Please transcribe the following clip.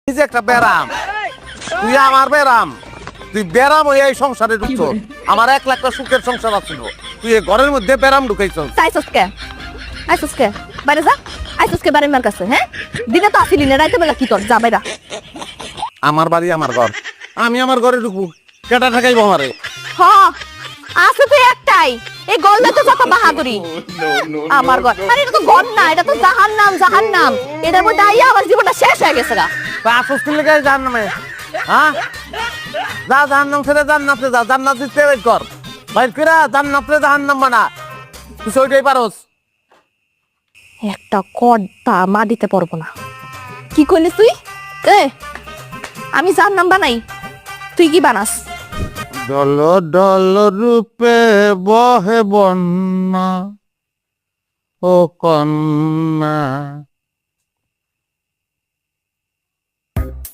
তুই যে একটা ব্যারাম, তুই আমার ব্যারাম, তুই ব্যারাম হয়ে এই সংসারে ঢুকছ। আমার 1 লাখ টাকা সুখের সংসার আছিল, তুই এই ঘরের মধ্যে ব্যারাম ঢুকাইছ। আইসস কে বাইরে যা, আইসস কে বাড়ির মার কাছে। হ্যাঁ, দিনে তো আসিলি না, রাইতে বেলা কি তোর? যা বাইরা। আমার বাড়ি আমার ঘর, আমি আমার ঘরে ঢুকবো, কেটা ঠেকাইবো আমারে? হ, আছে তো একটাই, এই গল্লে তো যত বাহাদুরি। আমার ঘর, আরে এটা তো ঘর না, এটা তো জাহান্নাম। জাহান্নাম, এটার মধ্যে আইয়া আমার জীবনটা শেষ হয়ে গেছে গা। আসস কি লেগে জাহান্নামে? হ্যাঁ, যা জাহান্নাম ছেড়ে জান্নাতে যা, জান্নাত দিতে বাইর কর, বাইর কইরা জান্নাতে জাহান্নাম বানা। তুই ওইটাই পারস। একটা কর্তা মা দিতে পারবো না। কি কইলি তুই? এ, আমি জাহান্নাম বানাই, তুই কি বানাস? ডল ডল রূপে বহে বন্যা ও কন্যা।